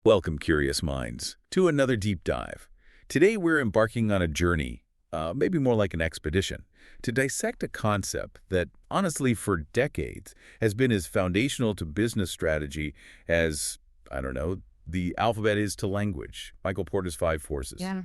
Welcome, curious minds, to another deep dive. Today we're embarking on a journey, maybe more like an expedition, to dissect a concept that, honestly, for decades has been as foundational to business strategy as, I don't know, the alphabet is to language. Michael Porter's Five Forces. Yeah.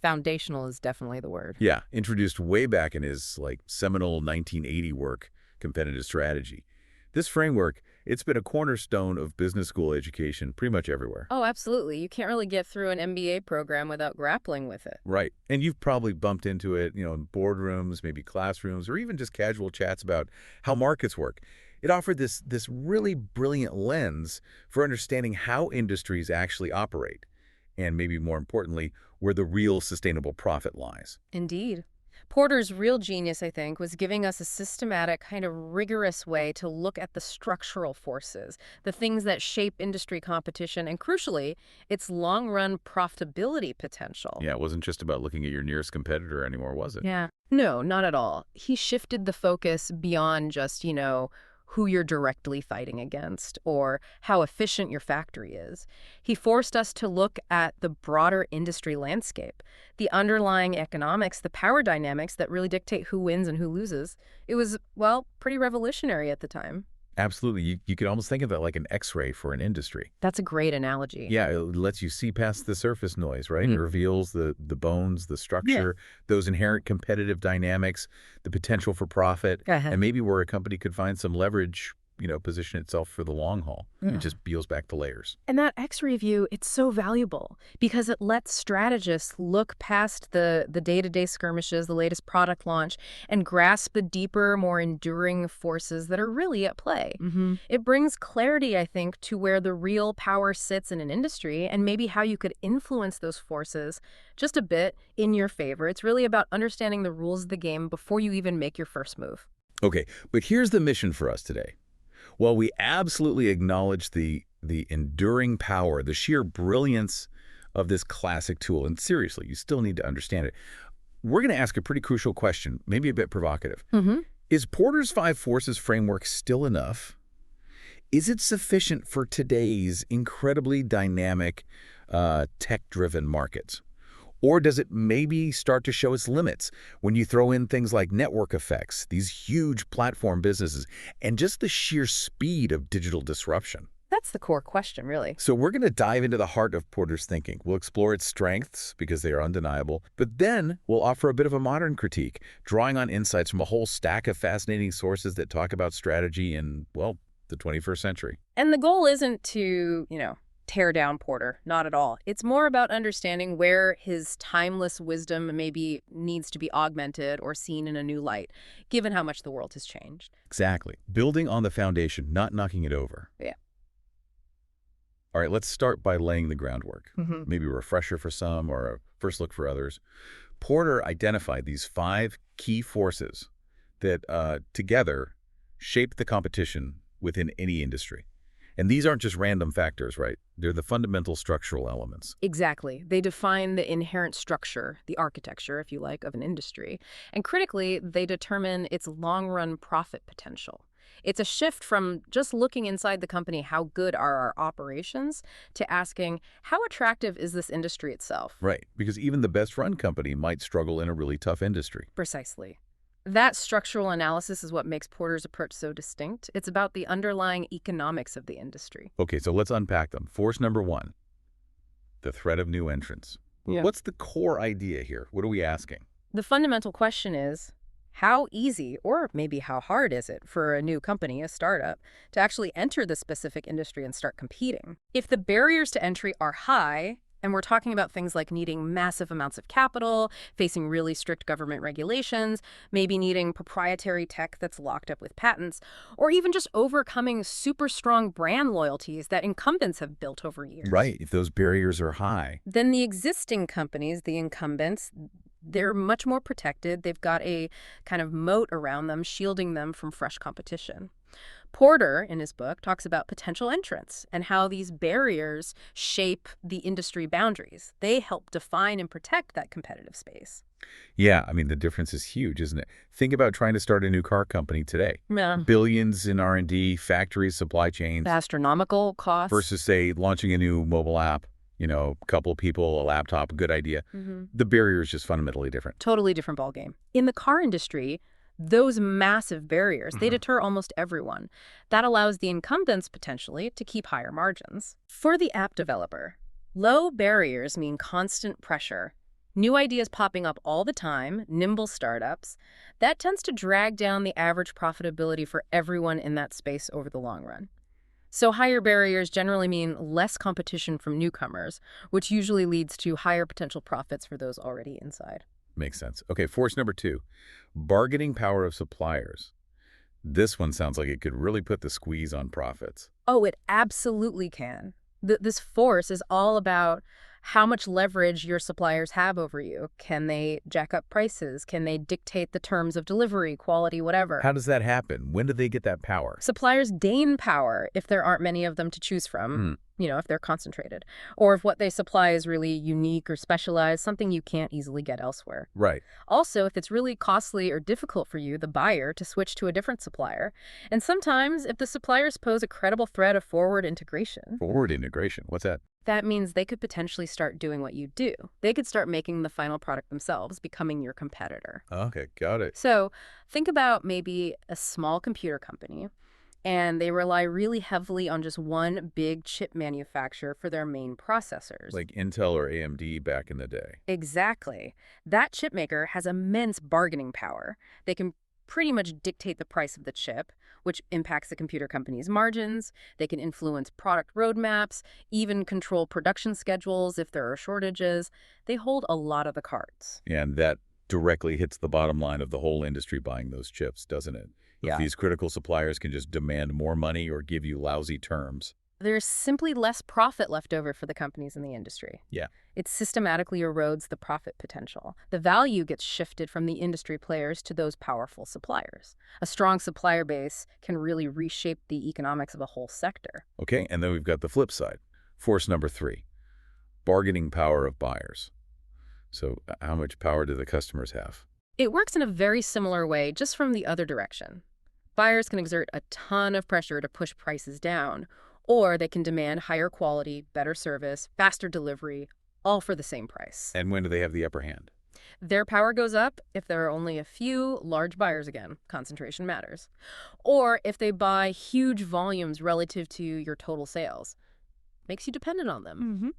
Foundational is definitely the word. Yeah, introduced way back in his seminal 1980 work, Competitive Strategy. This framework, it's been a cornerstone of business school education pretty much everywhere. Oh, absolutely. You can't really get through an MBA program without grappling with it. Right. And you've probably bumped into it, in boardrooms, maybe classrooms, or even just casual chats about how markets work. It offered this really brilliant lens for understanding how industries actually operate, and maybe more importantly, where the real sustainable profit lies. Indeed. Porter's real genius, I think, was giving us a systematic, kind of rigorous way to look at the structural forces, the things that shape industry competition, and crucially, its long-run profitability potential. Yeah, it wasn't just about looking at your nearest competitor anymore, was it? Yeah. No, not at all. He shifted the focus beyond just, who you're directly fighting against or how efficient your factory is. He forced us to look at the broader industry landscape, the underlying economics, the power dynamics that really dictate who wins and who loses. It was, well, pretty revolutionary at the time. Absolutely. You could almost think of it like an X-ray for an industry. That's a great analogy. Yeah, it lets you see past the surface noise, right? It reveals the bones, the structure, those inherent competitive dynamics, the potential for profit, Go ahead. and maybe where a company could find some leverage, position itself for the long haul. It just peels back the layers. And that X-ray view, it's so valuable because it lets strategists look past the day-to-day skirmishes, the latest product launch, and grasp the deeper, more enduring forces that are really at play. It brings clarity, I think, to where the real power sits in an industry and maybe how you could influence those forces just a bit in your favor. It's really about understanding the rules of the game before you even make your first move. Okay, but here's the mission for us today. While we absolutely acknowledge the enduring power, the sheer brilliance of this classic tool, and seriously, you still need to understand it, we're going to ask a pretty crucial question, maybe a bit provocative. Is Porter's Five Forces framework still enough? Is it sufficient for today's incredibly dynamic, tech-driven markets? Or does it maybe start to show its limits when you throw in things like network effects, these huge platform businesses, and just the sheer speed of digital disruption? That's the core question, really. So we're going to dive into the heart of Porter's thinking. We'll explore its strengths because they are undeniable, but then we'll offer a bit of a modern critique, drawing on insights from a whole stack of fascinating sources that talk about strategy in, well, the 21st century. And the goal isn't to, tear down Porter, not at all. It's more about understanding where his timeless wisdom maybe needs to be augmented or seen in a new light, given how much the world has changed. Exactly. Building on the foundation, not knocking it over. Yeah. All right, let's start by laying the groundwork. Maybe a refresher for some or a first look for others. Porter identified these five key forces that together shape the competition within any industry. And these aren't just random factors, right? They're the fundamental structural elements. Exactly. They define the inherent structure, the architecture, if you like, of an industry. And critically, they determine its long-run profit potential. It's a shift from just looking inside the company, how good are our operations, to asking, how attractive is this industry itself? Right, because even the best-run company might struggle in a really tough industry. Precisely. That structural analysis is what makes Porter's approach so distinct. It's about the underlying economics of the industry. Okay, so let's unpack them. Force number one, the threat of new entrants. Yeah. What's the core idea here? What are we asking? The fundamental question is, how easy, or maybe how hard is it for a new company, a startup, to actually enter the specific industry and start competing? If the barriers to entry are high, and we're talking about things like needing massive amounts of capital, facing really strict government regulations, maybe needing proprietary tech that's locked up with patents, or even just overcoming super strong brand loyalties that incumbents have built over years. Right, if those barriers are high. Then the existing companies, the incumbents, they're much more protected. They've got a kind of moat around them, shielding them from fresh competition. Porter, in his book, talks about potential entrants and how these barriers shape the industry boundaries. They help define and protect that competitive space. Yeah, I mean, the difference is huge, isn't it? Think about trying to start a new car company today. Yeah. Billions in R&D, factories, supply chains, Astronomical costs. versus, say, launching a new mobile app, a couple people, a laptop, a good idea. Mhm. The barrier is just fundamentally different. Totally different ballgame. In the car industry, those massive barriers, they deter almost everyone. That allows the incumbents, potentially, to keep higher margins. For the app developer, low barriers mean constant pressure. New ideas popping up all the time, nimble startups. That tends to drag down the average profitability for everyone in that space over the long run. So higher barriers generally mean less competition from newcomers, which usually leads to higher potential profits for those already inside. Makes sense. Okay, force number 2, bargaining power of suppliers. This one sounds like it could really put the squeeze on profits. Oh, it absolutely can. This force is all about how much leverage your suppliers have over you. Can they jack up prices? Can they dictate the terms of delivery, quality, whatever? How does that happen? When do they get that power? Suppliers gain power if there aren't many of them to choose from, if they're concentrated, or if what they supply is really unique or specialized, something you can't easily get elsewhere. Right. Also, if it's really costly or difficult for you, the buyer, to switch to a different supplier. And sometimes, if the suppliers pose a credible threat of forward integration. Forward integration. What's that? That means they could potentially start doing what you do. They could start making the final product themselves, becoming your competitor. Okay, got it. So think about maybe a small computer company, and they rely really heavily on just one big chip manufacturer for their main processors. Like Intel or AMD back in the day. Exactly. That chip maker has immense bargaining power. They can pretty much dictate the price of the chip, which impacts the computer company's margins. They can influence product roadmaps, even control production schedules if there are shortages. They hold a lot of the cards. And that directly hits the bottom line of the whole industry buying those chips, doesn't it? Yeah. If these critical suppliers can just demand more money or give you lousy terms. There's simply less profit left over for the companies in the industry. Yeah. It systematically erodes the profit potential. The value gets shifted from the industry players to those powerful suppliers. A strong supplier base can really reshape the economics of a whole sector. Okay, and then we've got the flip side. Force number 3, bargaining power of buyers. So how much power do the customers have? It works in a very similar way, just from the other direction. Buyers can exert a ton of pressure to push prices down, or they can demand higher quality, better service, faster delivery, all for the same price. And when do they have the upper hand? Their power goes up if there are only a few large buyers again. Concentration matters. Or if they buy huge volumes relative to your total sales. Makes you dependent on them.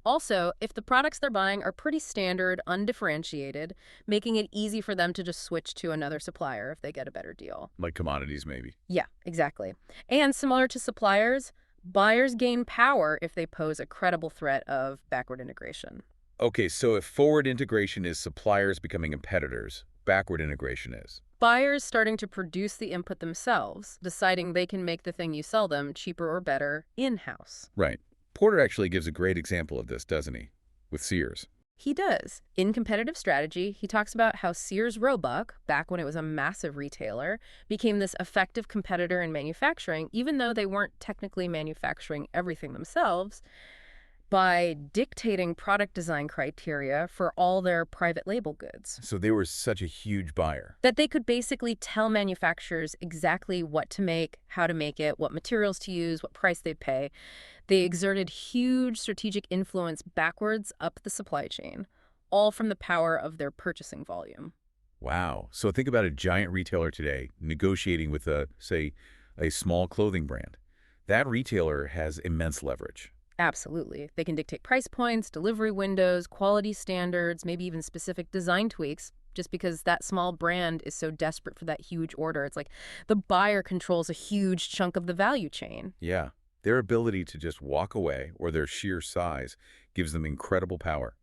Also, if the products they're buying are pretty standard, undifferentiated, making it easy for them to just switch to another supplier if they get a better deal. Like commodities, maybe. Yeah, exactly. And similar to suppliers, buyers gain power if they pose a credible threat of backward integration. Okay, so if forward integration is suppliers becoming competitors, backward integration is? Buyers starting to produce the input themselves, deciding they can make the thing you sell them cheaper or better in-house. Right. Porter actually gives a great example of this, doesn't he? With Sears. He does. In Competitive Strategy, he talks about how Sears Roebuck, back when it was a massive retailer, became this effective competitor in manufacturing, even though they weren't technically manufacturing everything themselves, by dictating product design criteria for all their private label goods. So they were such a huge buyer. That they could basically tell manufacturers exactly what to make, how to make it, what materials to use, what price they'd pay. They exerted huge strategic influence backwards up the supply chain, all from the power of their purchasing volume. Wow. So think about a giant retailer today negotiating with say, a small clothing brand. That retailer has immense leverage. Absolutely. They can dictate price points, delivery windows, quality standards, maybe even specific design tweaks, just because that small brand is so desperate for that huge order. It's like the buyer controls a huge chunk of the value chain. Yeah. Their ability to just walk away, or their sheer size, gives them incredible power.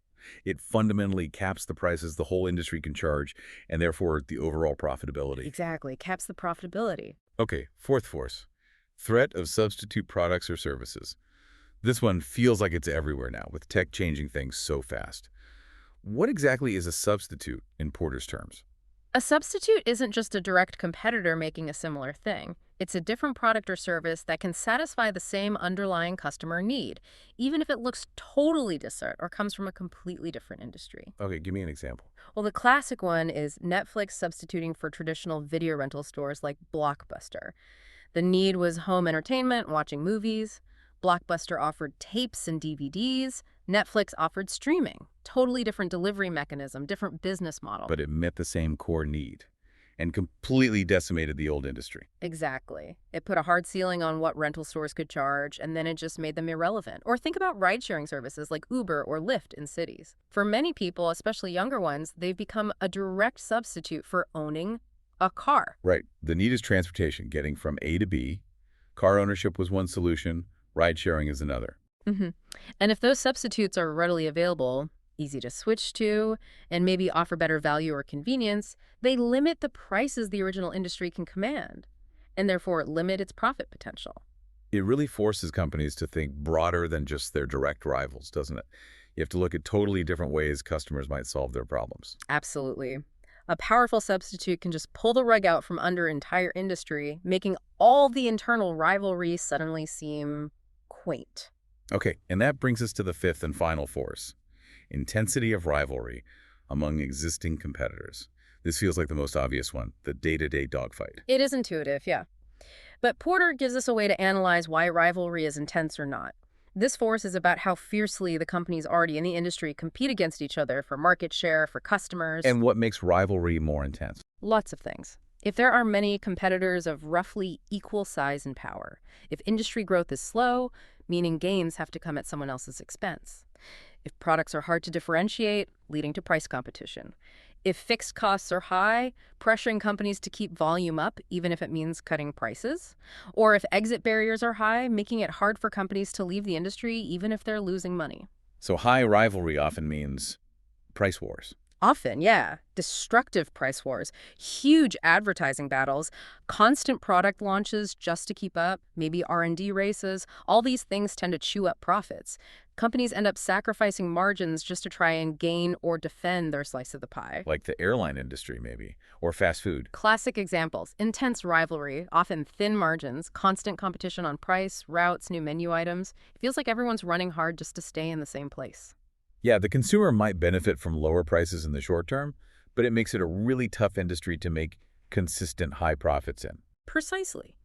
It fundamentally caps the prices the whole industry can charge, and therefore the overall profitability. Exactly. Caps the profitability. Okay, fourth force. Threat of substitute products or services. This one feels like it's everywhere now, with tech changing things so fast. What exactly is a substitute in Porter's terms? A substitute isn't just a direct competitor making a similar thing. It's a different product or service that can satisfy the same underlying customer need, even if it looks totally different or comes from a completely different industry. Okay, give me an example. Well, the classic one is Netflix substituting for traditional video rental stores like Blockbuster. The need was home entertainment, watching movies. Blockbuster offered tapes and DVDs. Netflix offered streaming. Totally different delivery mechanism, different business model. But it met the same core need and completely decimated the old industry. Exactly. It put a hard ceiling on what rental stores could charge, and then it just made them irrelevant. Or think about ride-sharing services like Uber or Lyft in cities. For many people, especially younger ones, they've become a direct substitute for owning a car. Right. The need is transportation, getting from A to B. Car ownership was one solution. Ride sharing is another. hmm And if those substitutes are readily available, easy to switch to, and maybe offer better value or convenience, they limit the prices the original industry can command, and therefore limit its profit potential. It really forces companies to think broader than just their direct rivals, doesn't it? You have to look at totally different ways customers might solve their problems. Absolutely. A powerful substitute can just pull the rug out from under entire industry, making all the internal rivalry suddenly seem quaint. Okay, and that brings us to the fifth and final force: intensity of rivalry among existing competitors. This feels like the most obvious one, the day-to-day dogfight. It is intuitive, yeah. But Porter gives us a way to analyze why rivalry is intense or not. This force is about how fiercely the companies already in the industry compete against each other for market share, for customers. And what makes rivalry more intense? Lots of things. If there are many competitors of roughly equal size and power, if industry growth is slow, meaning gains have to come at someone else's expense. If products are hard to differentiate, leading to price competition. If fixed costs are high, pressuring companies to keep volume up, even if it means cutting prices. Or if exit barriers are high, making it hard for companies to leave the industry, even if they're losing money. So high rivalry often means price wars. Often, yeah. Destructive price wars, huge advertising battles, constant product launches just to keep up, maybe R&D races. All these things tend to chew up profits. Companies end up sacrificing margins just to try and gain or defend their slice of the pie. Like the airline industry, maybe, or fast food. Classic examples: intense rivalry, often thin margins, constant competition on price, routes, new menu items. It feels like everyone's running hard just to stay in the same place. Yeah, the consumer might benefit from lower prices in the short term, but it makes it a really tough industry to make consistent high profits in. Precisely.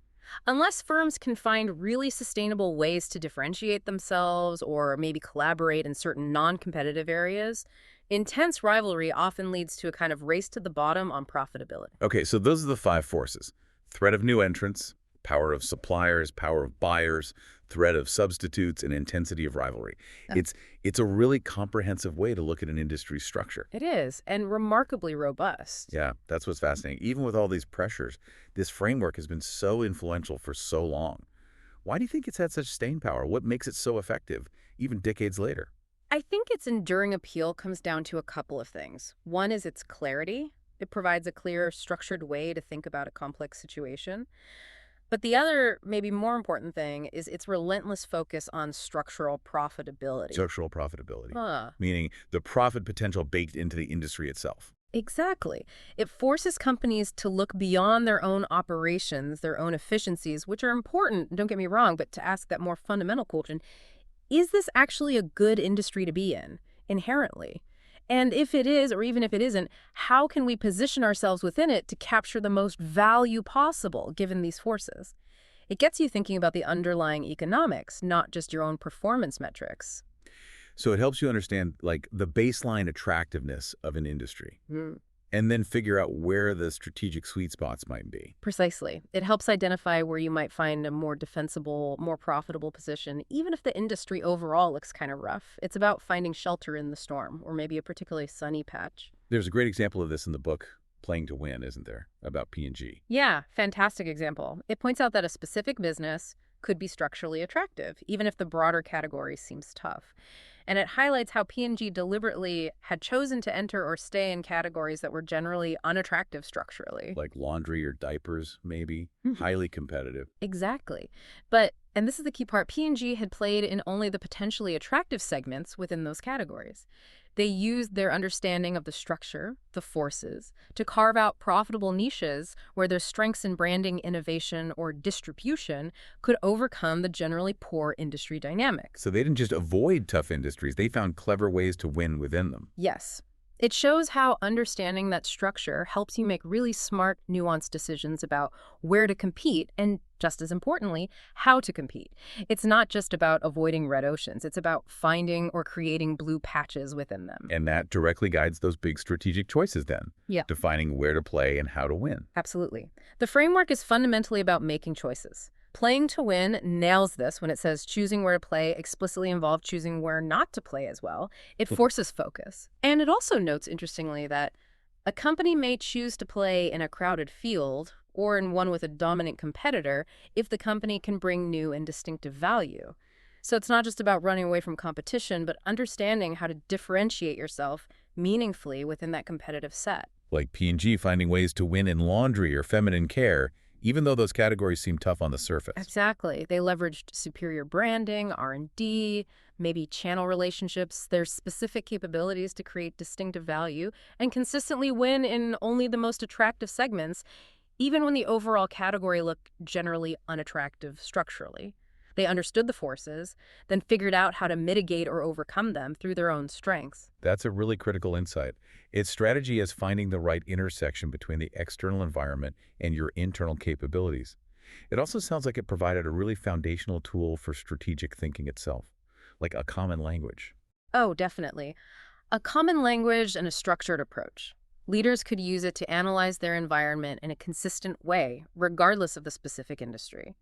Unless firms can find really sustainable ways to differentiate themselves or maybe collaborate in certain non-competitive areas, intense rivalry often leads to a kind of race to the bottom on profitability. Okay, so those are the five forces: threat of new entrants, power of suppliers, power of buyers, threat of substitutes, and intensity of rivalry. Yeah. It's a really comprehensive way to look at an industry structure. It is, and remarkably robust. Yeah, that's what's fascinating. Even with all these pressures, this framework has been so influential for so long. Why do you think it's had such staying power? What makes it so effective, even decades later? I think its enduring appeal comes down to a couple of things. One is its clarity. It provides a clear, structured way to think about a complex situation. But the other, maybe more important thing is its relentless focus on structural profitability. Structural profitability, Huh. meaning the profit potential baked into the industry itself. Exactly. It forces companies to look beyond their own operations, their own efficiencies, which are important, don't get me wrong, but to ask that more fundamental question: is this actually a good industry to be in, inherently? And if it is, or even if it isn't, how can we position ourselves within it to capture the most value possible, given these forces? It gets you thinking about the underlying economics, not just your own performance metrics. So it helps you understand, like, the baseline attractiveness of an industry, and then figure out where the strategic sweet spots might be. Precisely. It helps identify where you might find a more defensible, more profitable position, even if the industry overall looks kind of rough. It's about finding shelter in the storm, or maybe a particularly sunny patch. There's a great example of this in the book Playing to Win, isn't there, about P&G? Yeah, fantastic example. It points out that a specific business could be structurally attractive, even if the broader category seems tough. And it highlights how P&G deliberately had chosen to enter or stay in categories that were generally unattractive structurally. Like laundry or diapers, maybe. Mhm. Highly competitive. Exactly. But, and this is the key part, P&G had played in only the potentially attractive segments within those categories. They used their understanding of the structure, the forces, to carve out profitable niches where their strengths in branding, innovation, or distribution could overcome the generally poor industry dynamics. So they didn't just avoid tough industries, they found clever ways to win within them. Yes. It shows how understanding that structure helps you make really smart, nuanced decisions about where to compete and, just as importantly, how to compete. It's not just about avoiding red oceans. It's about finding or creating blue patches within them. And that directly guides those big strategic choices then, Yeah, defining where to play and how to win. absolutely. The framework is fundamentally about making choices. Playing to win nails this when it says choosing where to play explicitly involves choosing where not to play as well. It forces focus. And it also notes, interestingly, that a company may choose to play in a crowded field or in one with a dominant competitor if the company can bring new and distinctive value. So it's not just about running away from competition, but understanding how to differentiate yourself meaningfully within that competitive set. Like P&G finding ways to win in laundry or feminine care, even though those categories seem tough on the surface. Exactly. They leveraged superior branding, R&D, maybe channel relationships, their specific capabilities to create distinctive value, and consistently win in only the most attractive segments, even when the overall category looked generally unattractive structurally. They understood the forces, then figured out how to mitigate or overcome them through their own strengths. That's a really critical insight. Its strategy is finding the right intersection between the external environment and your internal capabilities. It also sounds like it provided a really foundational tool for strategic thinking itself, like a common language. Oh, definitely. A common language and a structured approach. Leaders could use it to analyze their environment in a consistent way, regardless of the specific industry.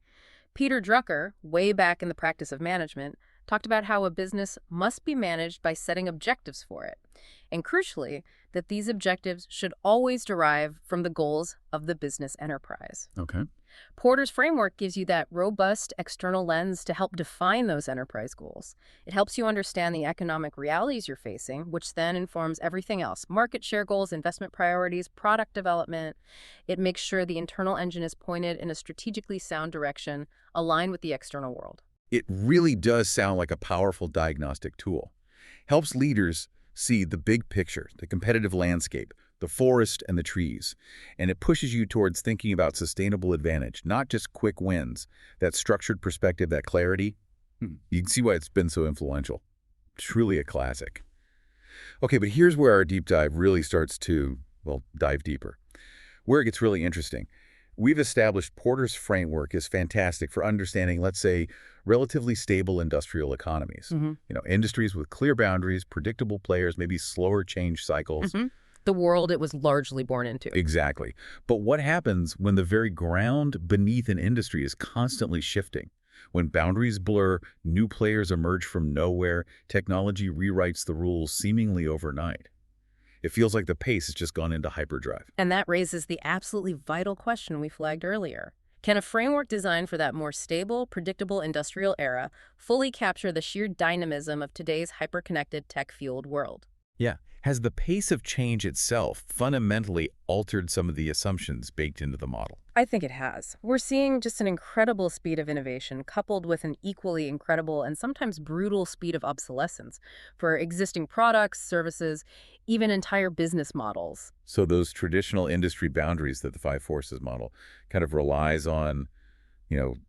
Peter Drucker, way back in the practice of management, talked about how a business must be managed by setting objectives for it, and crucially, that these objectives should always derive from the goals of the business enterprise. Okay. Porter's framework gives you that robust external lens to help define those enterprise goals. It helps you understand the economic realities you're facing, which then informs everything else: market share goals, investment priorities, product development. It makes sure the internal engine is pointed in a strategically sound direction, aligned with the external world. It really does sound like a powerful diagnostic tool. Helps leaders see the big picture, the competitive landscape, the forest and the trees, and it pushes you towards thinking about sustainable advantage, not just quick wins. That structured perspective, that clarity, you can see why it's been so influential. Truly a classic. Okay, but here's where our deep dive really starts to, well, dive deeper. Where it gets really interesting. We've established Porter's framework is fantastic for understanding, let's say, relatively stable industrial economies. Industries with clear boundaries, predictable players, maybe slower change cycles. The world it was largely born into. Exactly. But what happens when the very ground beneath an industry is constantly shifting? When boundaries blur, new players emerge from nowhere, technology rewrites the rules seemingly overnight. It feels like the pace has just gone into hyperdrive. And that raises the absolutely vital question we flagged earlier. Can a framework designed for that more stable, predictable industrial era fully capture the sheer dynamism of today's hyper-connected, tech-fueled world? Yeah. Has the pace of change itself fundamentally altered some of the assumptions baked into the model? I think it has. We're seeing just an incredible speed of innovation coupled with an equally incredible and sometimes brutal speed of obsolescence for existing products, services, even entire business models. So those traditional industry boundaries that the Five Forces model kind of relies on,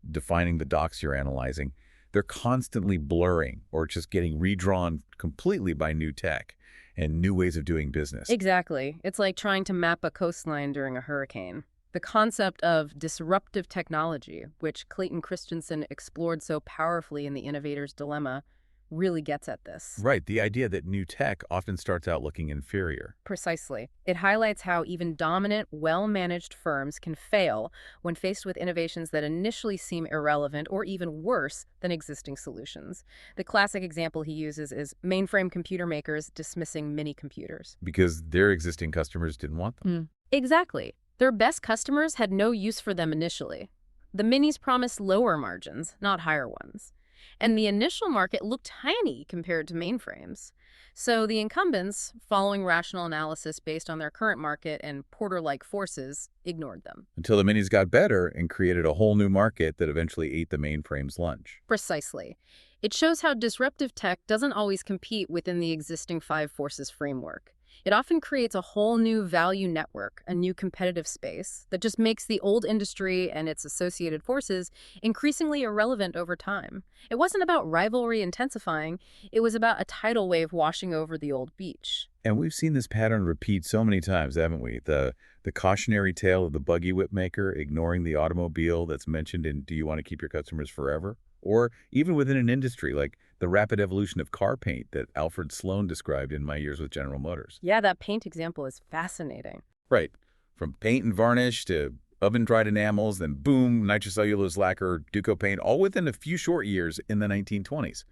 defining the docs you're analyzing, they're constantly blurring or just getting redrawn completely by new tech and new ways of doing business. Exactly. It's like trying to map a coastline during a hurricane. The concept of disruptive technology, which Clayton Christensen explored so powerfully in The Innovator's Dilemma, really gets at this. Right, the idea that new tech often starts out looking inferior. Precisely. It highlights how even dominant, well-managed firms can fail when faced with innovations that initially seem irrelevant or even worse than existing solutions. The classic example he uses is mainframe computer makers dismissing mini computers. Because their existing customers didn't want them. Exactly. Their best customers had no use for them initially. The minis promised lower margins, not higher ones. And the initial market looked tiny compared to mainframes. So the incumbents, following rational analysis based on their current market and Porter-like forces, ignored them. Until the minis got better and created a whole new market that eventually ate the mainframe's lunch. Precisely. It shows how disruptive tech doesn't always compete within the existing five forces framework. It often creates a whole new value network, a new competitive space, that just makes the old industry and its associated forces increasingly irrelevant over time. It wasn't about rivalry intensifying, it was about a tidal wave washing over the old beach. And we've seen this pattern repeat so many times, haven't we? The cautionary tale of the buggy whip maker ignoring the automobile that's mentioned in Do You Want to Keep Your Customers Forever? Or even within an industry like the rapid evolution of car paint that Alfred Sloan described in My Years with General Motors. Yeah, that paint example is fascinating. Right. From paint and varnish to oven-dried enamels, then boom, nitrocellulose lacquer, Duco paint, all within a few short years in the 1920s.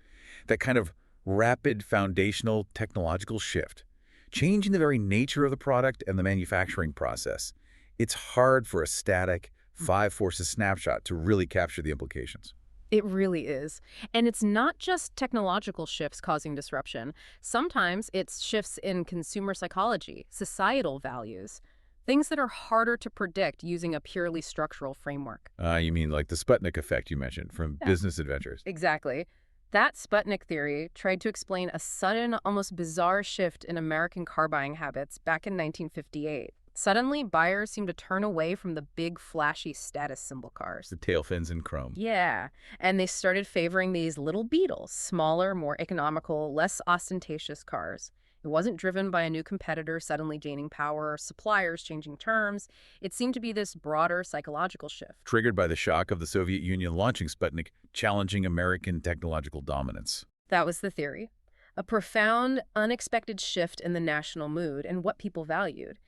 That kind of rapid foundational technological shift, changing the very nature of the product and the manufacturing process. It's hard for a static, five forces snapshot to really capture the implications. It really is. And it's not just technological shifts causing disruption. Sometimes it's shifts in consumer psychology, societal values, things that are harder to predict using a purely structural framework. You mean like the Sputnik effect you mentioned from Yeah. Business Adventures? Exactly. That Sputnik theory tried to explain a sudden, almost bizarre shift in American car buying habits back in 1958. Suddenly, buyers seemed to turn away from the big, flashy status symbol cars. The tail fins in chrome. Yeah, and they started favoring these little Beetles, smaller, more economical, less ostentatious cars. It wasn't driven by a new competitor suddenly gaining power or suppliers changing terms. It seemed to be this broader psychological shift. Triggered by the shock of the Soviet Union launching Sputnik, challenging American technological dominance. That was the theory. A profound, unexpected shift in the national mood and what people valued.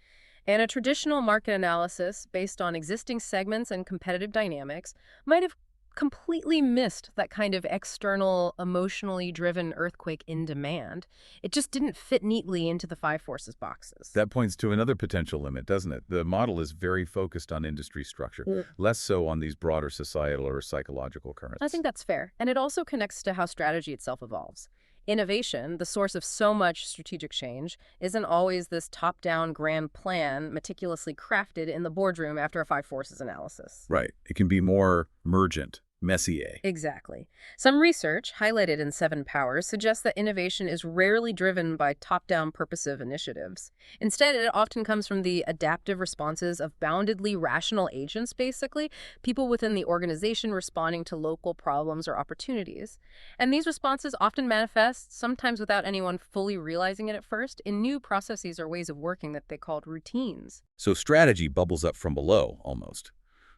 And a traditional market analysis based on existing segments and competitive dynamics might have completely missed that kind of external, emotionally driven earthquake in demand. It just didn't fit neatly into the five forces boxes. That points to another potential limit, doesn't it? The model is very focused on industry structure, less so on these broader societal or psychological currents. I think that's fair. And it also connects to how strategy itself evolves. Innovation, the source of so much strategic change, isn't always this top-down grand plan meticulously crafted in the boardroom after a five forces analysis. Right. It can be more emergent, Messier. Exactly. Some research, highlighted in Seven Powers, suggests that innovation is rarely driven by top-down purposive initiatives. Instead, it often comes from the adaptive responses of boundedly rational agents, basically, people within the organization responding to local problems or opportunities. And these responses often manifest, sometimes without anyone fully realizing it at first, in new processes or ways of working that they called routines. So strategy bubbles up from below, almost,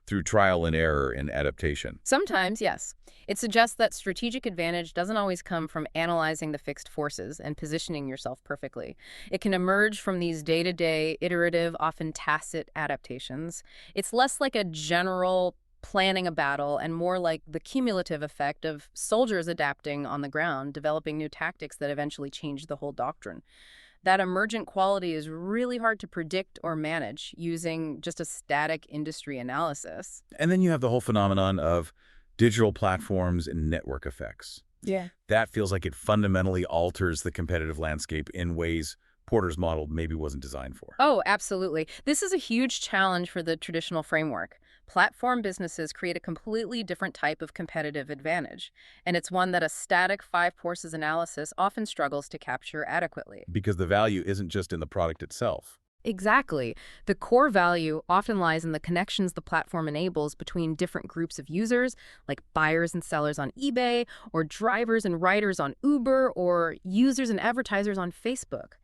through trial and error and adaptation. Sometimes, yes. It suggests that strategic advantage doesn't always come from analyzing the fixed forces and positioning yourself perfectly. It can emerge from these day-to-day, iterative, often tacit adaptations. It's less like a general planning a battle and more like the cumulative effect of soldiers adapting on the ground, developing new tactics that eventually change the whole doctrine. That emergent quality is really hard to predict or manage using just a static industry analysis. And then you have the whole phenomenon of digital platforms and network effects. Yeah. That feels like it fundamentally alters the competitive landscape in ways Porter's model maybe wasn't designed for. Oh, absolutely. This is a huge challenge for the traditional framework. Platform businesses create a completely different type of competitive advantage, and it's one that a static five forces analysis often struggles to capture adequately. Because the value isn't just in the product itself. Exactly. The core value often lies in the connections the platform enables between different groups of users, like buyers and sellers on eBay, or drivers and riders on Uber, or users and advertisers on Facebook.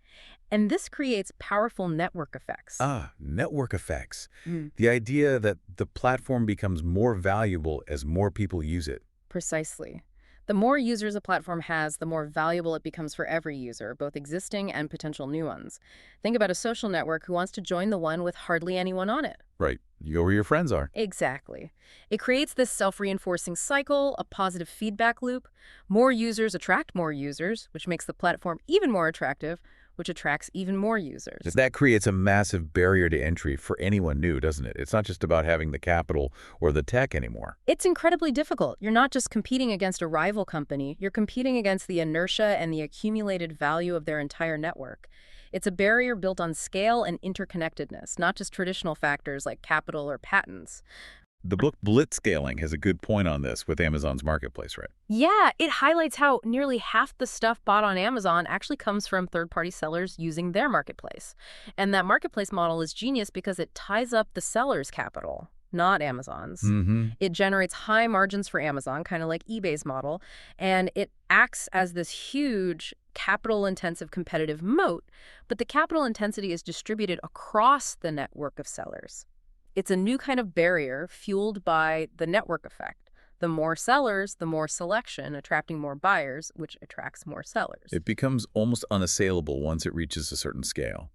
And this creates powerful network effects. Network effects. The idea that the platform becomes more valuable as more people use it. Precisely. The more users a platform has, the more valuable it becomes for every user, both existing and potential new ones. Think about a social network who wants to join the one with hardly anyone on it. Right. You go where your friends are. Exactly. It creates this self-reinforcing cycle, a positive feedback loop. More users attract more users, which makes the platform even more attractive, which attracts even more users. That creates a massive barrier to entry for anyone new, doesn't it? It's not just about having the capital or the tech anymore. It's incredibly difficult. You're not just competing against a rival company, you're competing against the inertia and the accumulated value of their entire network. It's a barrier built on scale and interconnectedness, not just traditional factors like capital or patents. The book Blitzscaling has a good point on this with Amazon's marketplace, right? Yeah, it highlights how nearly half the stuff bought on Amazon actually comes from third-party sellers using their marketplace. And that marketplace model is genius because it ties up the seller's capital, not Amazon's. It generates high margins for Amazon, kind of like eBay's model, and it acts as this huge capital-intensive competitive moat, but the capital intensity is distributed across the network of sellers. It's a new kind of barrier fueled by the network effect. The more sellers, the more selection, attracting more buyers, which attracts more sellers. It becomes almost unassailable once it reaches a certain scale.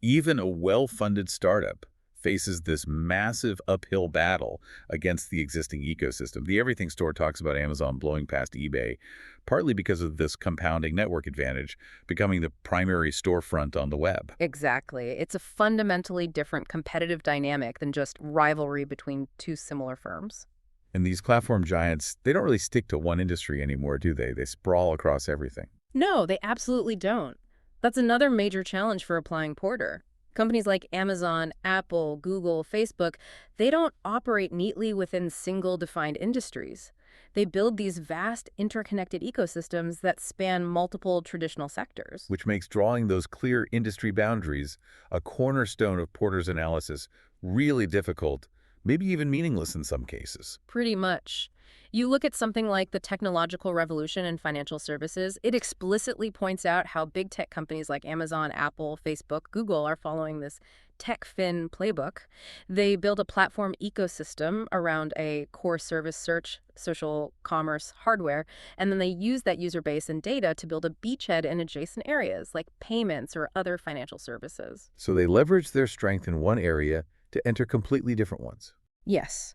Even a well-funded startup faces this massive uphill battle against the existing ecosystem. The Everything Store talks about Amazon blowing past eBay, partly because of this compounding network advantage, becoming the primary storefront on the web. Exactly. It's a fundamentally different competitive dynamic than just rivalry between two similar firms. And these platform giants, they don't really stick to one industry anymore, do they? They sprawl across everything. No, they absolutely don't. That's another major challenge for applying Porter. Companies like Amazon, Apple, Google, Facebook, they don't operate neatly within single defined industries. They build these vast interconnected ecosystems that span multiple traditional sectors. Which makes drawing those clear industry boundaries, a cornerstone of Porter's analysis, really difficult, maybe even meaningless in some cases. Pretty much. You look at something like the technological revolution in financial services, it explicitly points out how big tech companies like Amazon, Apple, Facebook, Google are following this tech-fin playbook. They build a platform ecosystem around a core service search, social commerce, hardware, and then they use that user base and data to build a beachhead in adjacent areas like payments or other financial services. So they leverage their strength in one area to enter completely different ones. Yes.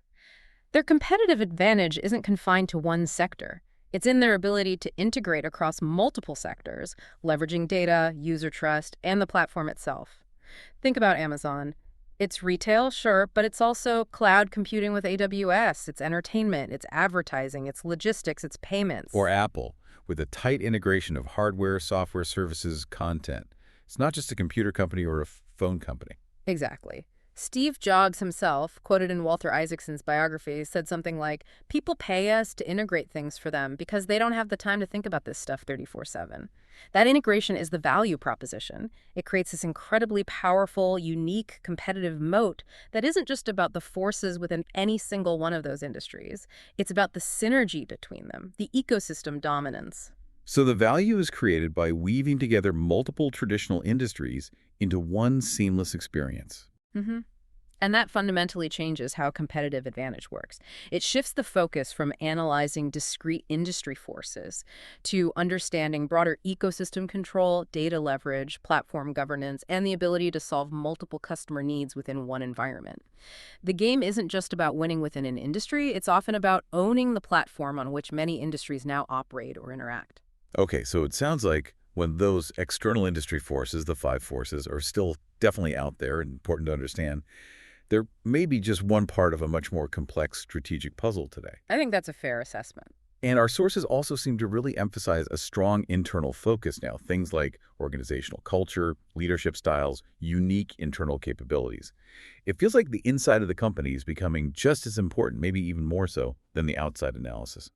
Their competitive advantage isn't confined to one sector. It's in their ability to integrate across multiple sectors, leveraging data, user trust, and the platform itself. Think about Amazon. It's retail, sure, but it's also cloud computing with AWS, it's entertainment, it's advertising, it's logistics, it's payments. Or Apple, with a tight integration of hardware, software services, content. It's not just a computer company or a phone company. Exactly. Steve Jobs himself, quoted in Walter Isaacson's biography, said something like, "People pay us to integrate things for them because they don't have the time to think about this stuff 24/7. That integration is the value proposition. It creates this incredibly powerful, unique, competitive moat that isn't just about the forces within any single one of those industries. It's about the synergy between them, the ecosystem dominance. So the value is created by weaving together multiple traditional industries into one seamless experience. Mm-hmm. And that fundamentally changes how competitive advantage works. It shifts the focus from analyzing discrete industry forces to understanding broader ecosystem control, data leverage, platform governance, and the ability to solve multiple customer needs within one environment. The game isn't just about winning within an industry, it's often about owning the platform on which many industries now operate or interact. Okay, so it sounds like when those external industry forces, the five forces, are still definitely out there and important to understand, there may be just one part of a much more complex strategic puzzle today. I think that's a fair assessment. And our sources also seem to really emphasize a strong internal focus now, things like organizational culture, leadership styles, unique internal capabilities. It feels like the inside of the company is becoming just as important, maybe even more so, than the outside analysis.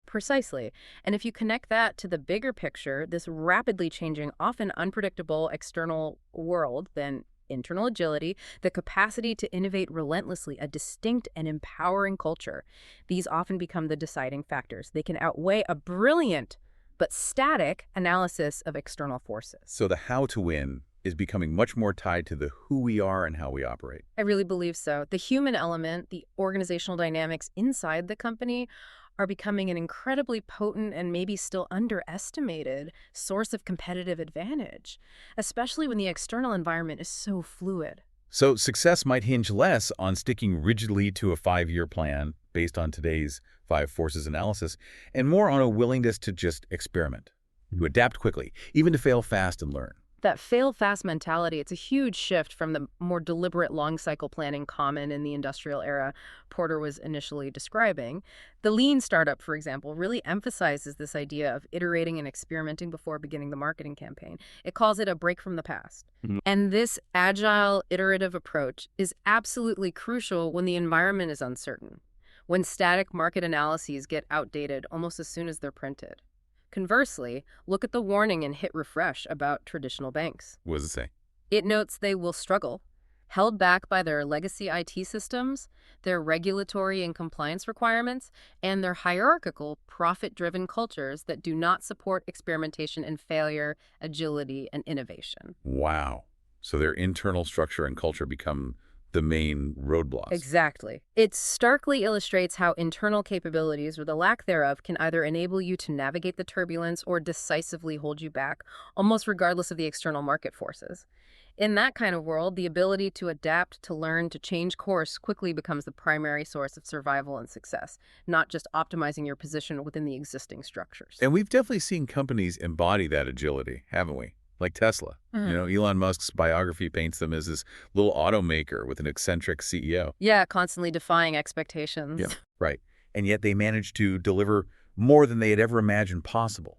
Precisely. And if you connect that to the bigger picture, this rapidly changing, often unpredictable external world, then internal agility, the capacity to innovate relentlessly, a distinct and empowering culture, these often become the deciding factors. They can outweigh a brilliant but static analysis of external forces. So the how to win is becoming much more tied to the who we are and how we operate. I really believe so. The human element, the organizational dynamics inside the company are becoming an incredibly potent and maybe still underestimated source of competitive advantage, especially when the external environment is so fluid. So success might hinge less on sticking rigidly to a 5-year plan based on today's 5 forces analysis and more on a willingness to just experiment, to adapt quickly, even to fail fast and learn. That fail-fast mentality, it's a huge shift from the more deliberate long-cycle planning common in the industrial era Porter was initially describing. The lean startup, for example, really emphasizes this idea of iterating and experimenting before beginning the marketing campaign. It calls it a break from the past. Mhm. And this agile, iterative approach is absolutely crucial when the environment is uncertain, when static market analyses get outdated almost as soon as they're printed. Conversely, look at the warning and hit refresh about traditional banks. What does it say? It notes they will struggle, held back by their legacy IT systems, their regulatory and compliance requirements, and their hierarchical, profit-driven cultures that do not support experimentation and failure, agility, and innovation. Wow. So their internal structure and culture become the main roadblocks. Exactly. It starkly illustrates how internal capabilities, or the lack thereof, can either enable you to navigate the turbulence or decisively hold you back, almost regardless of the external market forces. In that kind of world, the ability to adapt, to learn, to change course quickly becomes the primary source of survival and success, not just optimizing your position within the existing structures. And we've definitely seen companies embody that agility, haven't we? Like Tesla. Elon Musk's biography paints them as this little automaker with an eccentric CEO. Yeah, constantly defying expectations. Yeah. Right. And yet they managed to deliver more than they had ever imagined possible,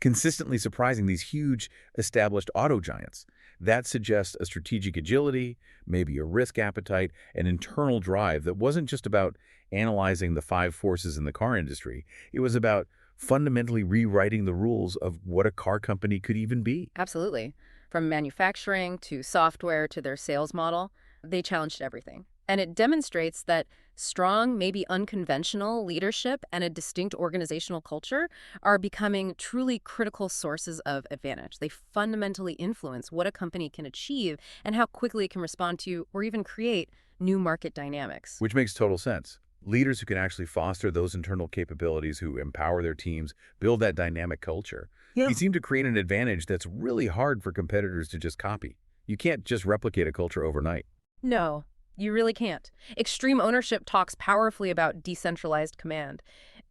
consistently surprising these huge established auto giants. That suggests a strategic agility, maybe a risk appetite, an internal drive that wasn't just about analyzing the five forces in the car industry. It was about fundamentally rewriting the rules of what a car company could even be. Absolutely. From manufacturing to software to their sales model, they challenged everything. And it demonstrates that strong, maybe unconventional leadership and a distinct organizational culture are becoming truly critical sources of advantage. They fundamentally influence what a company can achieve and how quickly it can respond to or even create new market dynamics. Which makes total sense. Leaders who can actually foster those internal capabilities, who empower their teams, build that dynamic culture. They seem to create an advantage that's really hard for competitors to just copy. You can't just replicate a culture overnight. No, you really can't. Extreme ownership talks powerfully about decentralized command,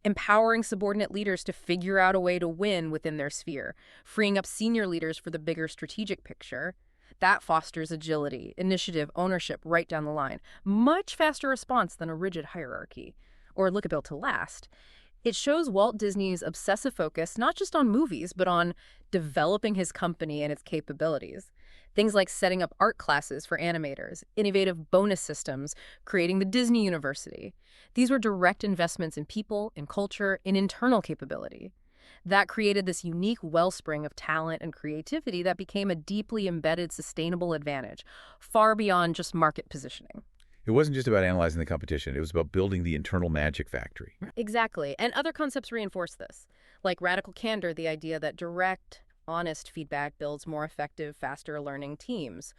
empowering subordinate leaders to figure out a way to win within their sphere, freeing up senior leaders for the bigger strategic picture. That fosters agility, initiative, ownership right down the line. Much faster response than a rigid hierarchy. Or look at Built to Last. It shows Walt Disney's obsessive focus not just on movies, but on developing his company and its capabilities. Things like setting up art classes for animators, innovative bonus systems, creating the Disney University. These were direct investments in people, in culture, in internal capability. That created this unique wellspring of talent and creativity that became a deeply embedded, sustainable advantage, far beyond just market positioning. It wasn't just about analyzing the competition. It was about building the internal magic factory. Exactly. And other concepts reinforce this, like radical candor, the idea that direct, honest feedback builds more effective, faster learning teams.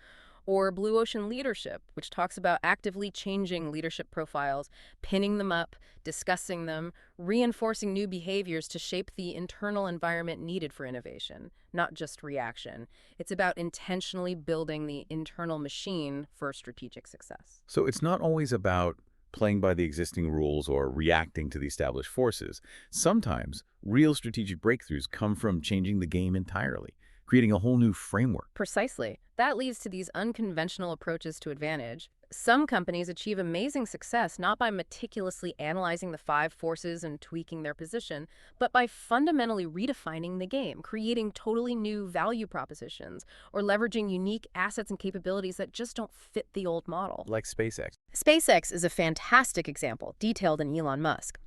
Or blue ocean leadership, which talks about actively changing leadership profiles, pinning them up, discussing them, reinforcing new behaviors to shape the internal environment needed for innovation, not just reaction. It's about intentionally building the internal machine for strategic success. So it's not always about playing by the existing rules or reacting to the established forces. Sometimes real strategic breakthroughs come from changing the game entirely, creating a whole new framework. Precisely. That leads to these unconventional approaches to advantage. Some companies achieve amazing success not by meticulously analyzing the five forces and tweaking their position, but by fundamentally redefining the game, creating totally new value propositions, or leveraging unique assets and capabilities that just don't fit the old model. Like SpaceX. SpaceX is a fantastic example, detailed in Elon Musk.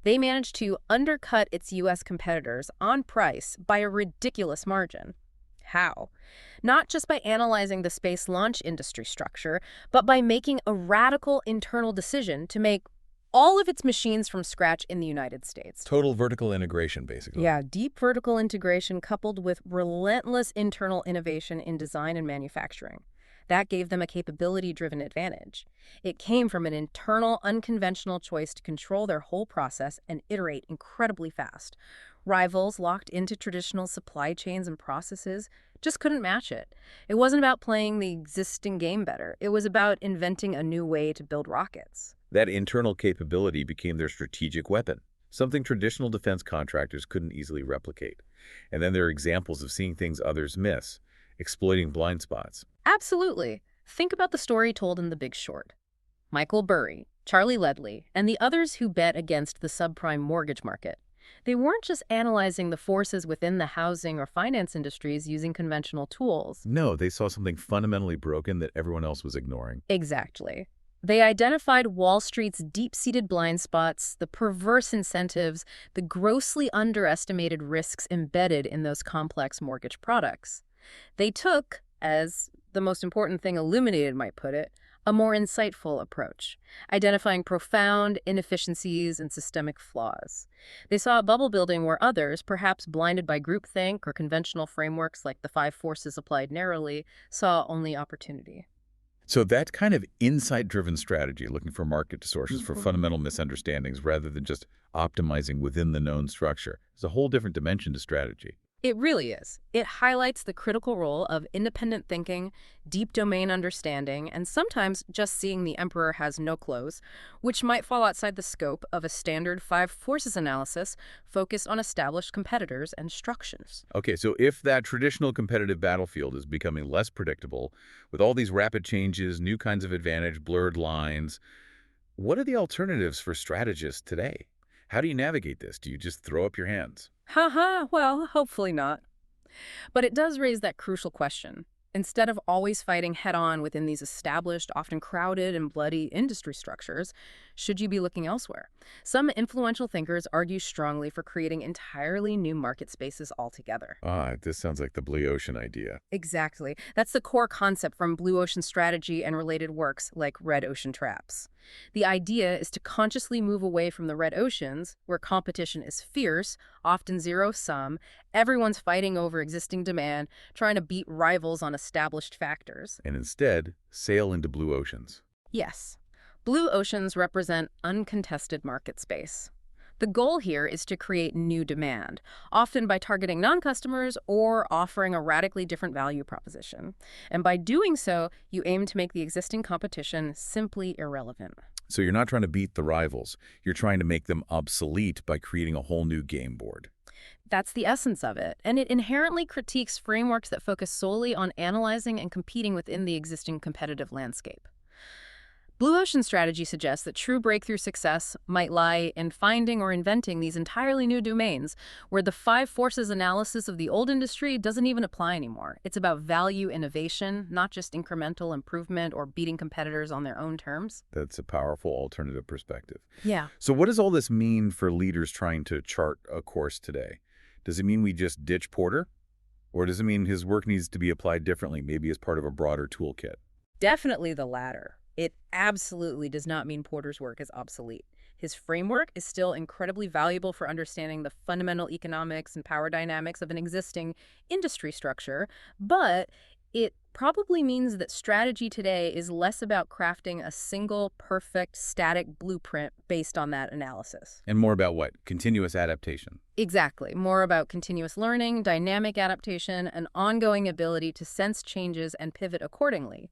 They managed to undercut its U.S. competitors on price by a ridiculous margin. How? Not just by analyzing the space launch industry structure, but by making a radical internal decision to make all of its machines from scratch in the United States. Total vertical integration, basically. Yeah, deep vertical integration coupled with relentless internal innovation in design and manufacturing. That gave them a capability-driven advantage. It came from an internal, unconventional choice to control their whole process and iterate incredibly fast. Rivals locked into traditional supply chains and processes just couldn't match it. It wasn't about playing the existing game better. It was about inventing a new way to build rockets. That internal capability became their strategic weapon, something traditional defense contractors couldn't easily replicate. And then there are examples of seeing things others miss exploiting blind spots. Absolutely. Think about the story told in The Big Short. Michael Burry, Charlie Ledley, and the others who bet against the subprime mortgage market. They weren't just analyzing the forces within the housing or finance industries using conventional tools. No, they saw something fundamentally broken that everyone else was ignoring. Exactly. They identified Wall Street's deep-seated blind spots, the perverse incentives, the grossly underestimated risks embedded in those complex mortgage products. They took, as the most important thing Illuminated might put it, a more insightful approach, identifying profound inefficiencies and systemic flaws. They saw a bubble building where others, perhaps blinded by groupthink or conventional frameworks like the five forces applied narrowly, saw only opportunity. So that kind of insight-driven strategy, looking for market distortions for fundamental misunderstandings rather than just optimizing within the known structure, is a whole different dimension to strategy. It really is. It highlights the critical role of independent thinking, deep domain understanding, and sometimes just seeing the emperor has no clothes, which might fall outside the scope of a standard five forces analysis focused on established competitors and structures. Okay, so if that traditional competitive battlefield is becoming less predictable, with all these rapid changes, new kinds of advantage, blurred lines, what are the alternatives for strategists today? How do you navigate this? Do you just throw up your hands? Haha, well, hopefully not. But it does raise that crucial question. Instead of always fighting head-on within these established, often crowded and bloody industry structures, should you be looking elsewhere? Some influential thinkers argue strongly for creating entirely new market spaces altogether. This sounds like the blue ocean idea. Exactly. That's the core concept from blue ocean strategy and related works like red ocean traps. The idea is to consciously move away from the red oceans, where competition is fierce, often zero-sum, everyone's fighting over existing demand, trying to beat rivals on established factors. And instead, sail into blue oceans. Yes. Blue oceans represent uncontested market space. The goal here is to create new demand, often by targeting non-customers or offering a radically different value proposition. And by doing so, you aim to make the existing competition simply irrelevant. So you're not trying to beat the rivals. You're trying to make them obsolete by creating a whole new game board. That's the essence of it, and it inherently critiques frameworks that focus solely on analyzing and competing within the existing competitive landscape. Blue ocean strategy suggests that true breakthrough success might lie in finding or inventing these entirely new domains where the five forces analysis of the old industry doesn't even apply anymore. It's about value innovation, not just incremental improvement or beating competitors on their own terms. That's a powerful alternative perspective. Yeah. So what does all this mean for leaders trying to chart a course today? Does it mean we just ditch Porter? Or does it mean his work needs to be applied differently, maybe as part of a broader toolkit? Definitely the latter. It absolutely does not mean Porter's work is obsolete. His framework is still incredibly valuable for understanding the fundamental economics and power dynamics of an existing industry structure, but it probably means that strategy today is less about crafting a single, perfect, static blueprint based on that analysis. And more about what? Continuous adaptation. Exactly. More about continuous learning, dynamic adaptation, and ongoing ability to sense changes and pivot accordingly.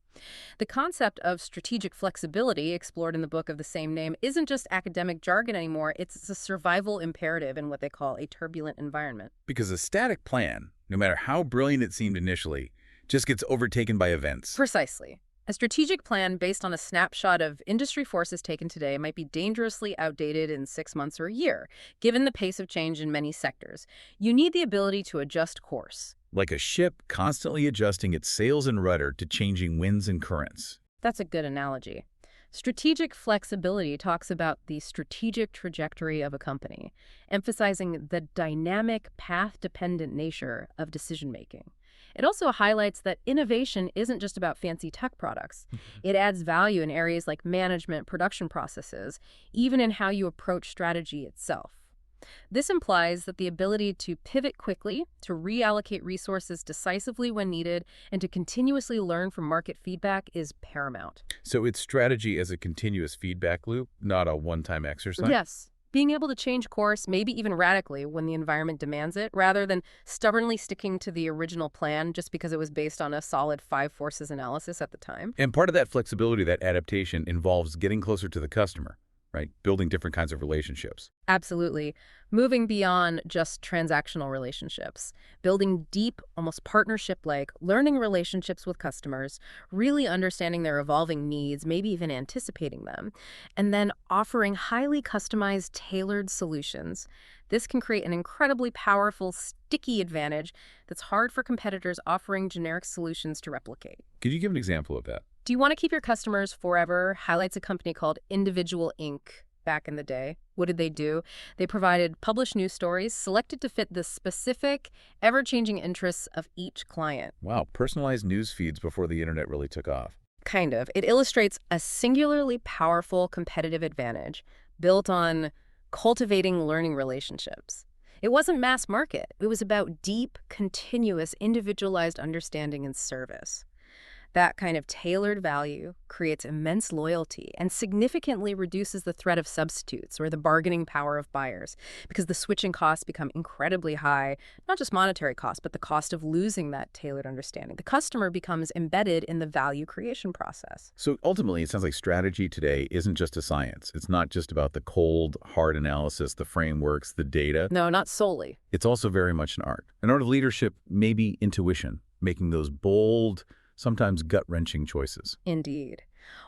The concept of strategic flexibility, explored in the book of the same name, isn't just academic jargon anymore. It's a survival imperative in what they call a turbulent environment. Because a static plan, no matter how brilliant it seemed initially, just gets overtaken by events. Precisely. A strategic plan based on a snapshot of industry forces taken today might be dangerously outdated in 6 months or a year, given the pace of change in many sectors. You need the ability to adjust course. Like a ship constantly adjusting its sails and rudder to changing winds and currents. That's a good analogy. Strategic flexibility talks about the strategic trajectory of a company, emphasizing the dynamic, path-dependent nature of decision-making. It also highlights that innovation isn't just about fancy tech products. It adds value in areas like management, production processes, even in how you approach strategy itself. This implies that the ability to pivot quickly, to reallocate resources decisively when needed, and to continuously learn from market feedback is paramount. So it's strategy as a continuous feedback loop, not a one-time exercise? Yes. Being able to change course, maybe even radically, when the environment demands it, rather than stubbornly sticking to the original plan just because it was based on a solid five forces analysis at the time. And part of that flexibility, that adaptation, involves getting closer to the customer. right? Building different kinds of relationships. Absolutely. Moving beyond just transactional relationships, building deep, almost partnership-like, learning relationships with customers, really understanding their evolving needs, maybe even anticipating them, and then offering highly customized, tailored solutions. This can create an incredibly powerful, sticky advantage that's hard for competitors offering generic solutions to replicate. Could you give an example of that? Do you want to keep your customers forever? Highlights a company called Individual Inc. back in the day. What did they do? They provided published news stories selected to fit the specific, ever-changing interests of each client. Wow, personalized news feeds before the internet really took off. Kind of. It illustrates a singularly powerful competitive advantage built on cultivating learning relationships. It wasn't mass market. It was about deep, continuous, individualized understanding and service. That kind of tailored value creates immense loyalty and significantly reduces the threat of substitutes or the bargaining power of buyers because the switching costs become incredibly high, not just monetary costs, but the cost of losing that tailored understanding. The customer becomes embedded in the value creation process. So ultimately, it sounds like strategy today isn't just a science. It's not just about the cold, hard analysis, the frameworks, the data. No, not solely. It's also very much an art. An art of leadership, maybe intuition, making those bold, sometimes gut-wrenching choices. Indeed.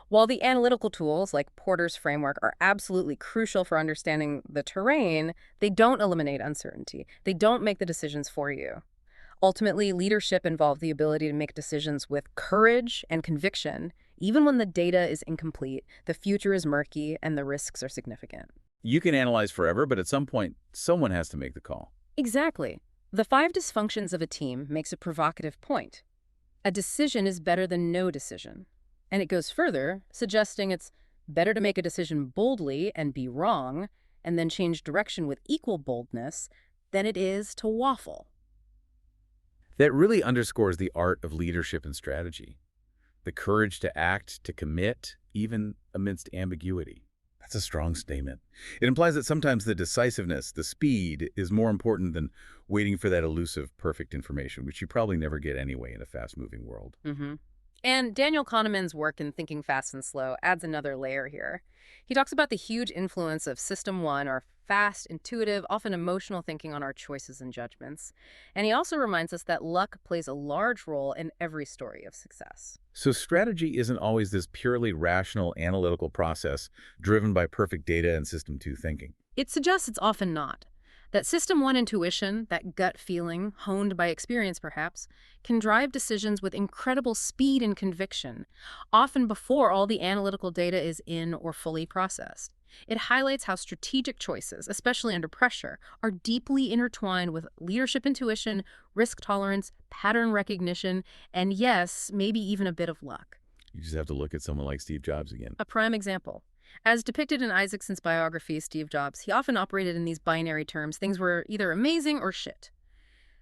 While the analytical tools like Porter's framework are absolutely crucial for understanding the terrain, they don't eliminate uncertainty. They don't make the decisions for you. Ultimately, leadership involves the ability to make decisions with courage and conviction, even when the data is incomplete, the future is murky, and the risks are significant. You can analyze forever, but at some point, someone has to make the call. Exactly. The 5 dysfunctions of a team makes a provocative point. A decision is better than no decision. And it goes further, suggesting it's better to make a decision boldly and be wrong, and then change direction with equal boldness, than it is to waffle. That really underscores the art of leadership and strategy. The courage to act, to commit, even amidst ambiguity. That's a strong statement. It implies that sometimes the decisiveness, the speed, is more important than waiting for that elusive, perfect information, which you probably never get anyway in a fast-moving world. And Daniel Kahneman's work in Thinking Fast and Slow adds another layer here. He talks about the huge influence of System 1, or fast, intuitive, often emotional thinking on our choices and judgments. And he also reminds us that luck plays a large role in every story of success. So strategy isn't always this purely rational, analytical process driven by perfect data and System 2 thinking. It suggests it's often not. That System 1 intuition, that gut feeling, honed by experience perhaps, can drive decisions with incredible speed and conviction, often before all the analytical data is in or fully processed. It highlights how strategic choices, especially under pressure, are deeply intertwined with leadership intuition, risk tolerance, pattern recognition, and yes, maybe even a bit of luck. You just have to look at someone like Steve Jobs again. A prime example. As depicted in Isaacson's biography, Steve Jobs, he often operated in these binary terms. Things were either amazing or shit.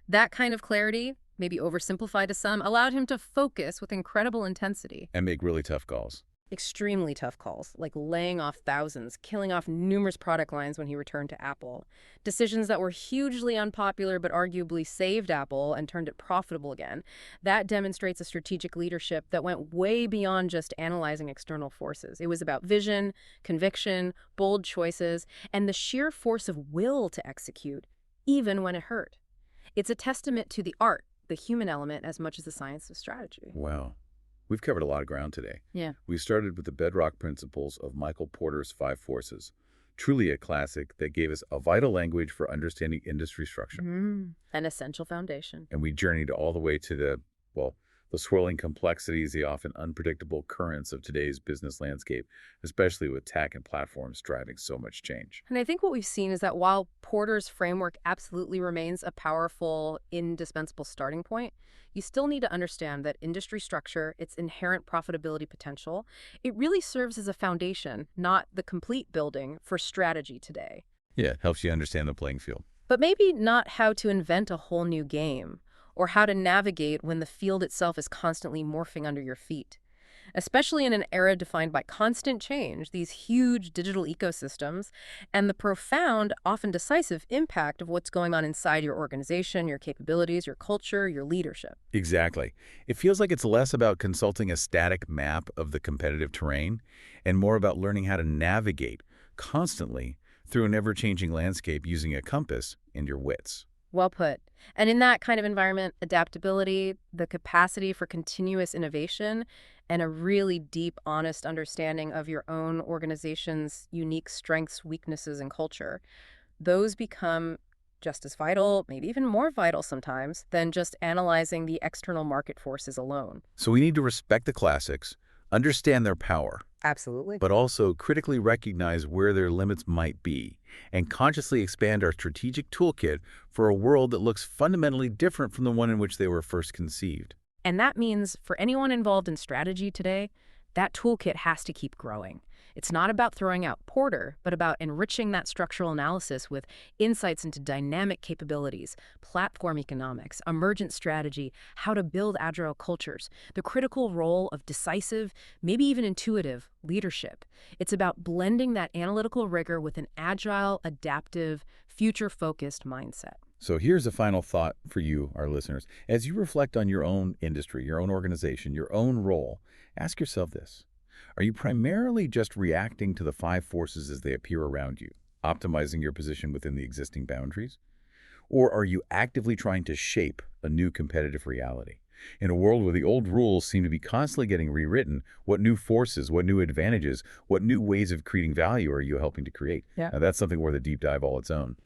That kind of clarity, maybe oversimplified to some, allowed him to focus with incredible intensity. And make really tough calls. Extremely tough calls, like laying off thousands, killing off numerous product lines when he returned to Apple. Decisions that were hugely unpopular but arguably saved Apple and turned it profitable again. That demonstrates a strategic leadership that went way beyond just analyzing external forces. It was about vision, conviction, bold choices, and the sheer force of will to execute, even when it hurt. It's a testament to the art, the human element, as much as the science of strategy. Wow. We've covered a lot of ground today. Yeah. We started with the bedrock principles of Michael Porter's 5 Forces, truly a classic that gave us a vital language for understanding industry structure. An essential foundation. And we journeyed all the way to the swirling complexities, the often unpredictable currents of today's business landscape, especially with tech and platforms driving so much change. And I think what we've seen is that while Porter's framework absolutely remains a powerful, indispensable starting point, you still need to understand that industry structure, its inherent profitability potential, it really serves as a foundation, not the complete building, for strategy today. Yeah, it helps you understand the playing field. But maybe not how to invent a whole new game, or how to navigate when the field itself is constantly morphing under your feet. Especially in an era defined by constant change, these huge digital ecosystems, and the profound, often decisive impact of what's going on inside your organization, your capabilities, your culture, your leadership. Exactly. It feels like it's less about consulting a static map of the competitive terrain and more about learning how to navigate constantly through an ever-changing landscape using a compass and your wits. Well put. And in that kind of environment, adaptability, the capacity for continuous innovation, and a really deep, honest understanding of your own organization's unique strengths, weaknesses, and culture, those become just as vital, maybe even more vital sometimes, than just analyzing the external market forces alone. So we need to respect the classics, understand their power, Absolutely. but also critically recognize where their limits might be, and consciously expand our strategic toolkit for a world that looks fundamentally different from the one in which they were first conceived. And that means for anyone involved in strategy today, that toolkit has to keep growing. It's not about throwing out Porter, but about enriching that structural analysis with insights into dynamic capabilities, platform economics, emergent strategy, how to build agile cultures, the critical role of decisive, maybe even intuitive, leadership. It's about blending that analytical rigor with an agile, adaptive, future-focused mindset. So here's a final thought for you, our listeners. As you reflect on your own industry, your own organization, your own role, ask yourself this. Are you primarily just reacting to the five forces as they appear around you, optimizing your position within the existing boundaries? Or are you actively trying to shape a new competitive reality? In a world where the old rules seem to be constantly getting rewritten, what new forces, what new advantages, what new ways of creating value are you helping to create? Yeah. Now, that's something worth a deep dive all its own.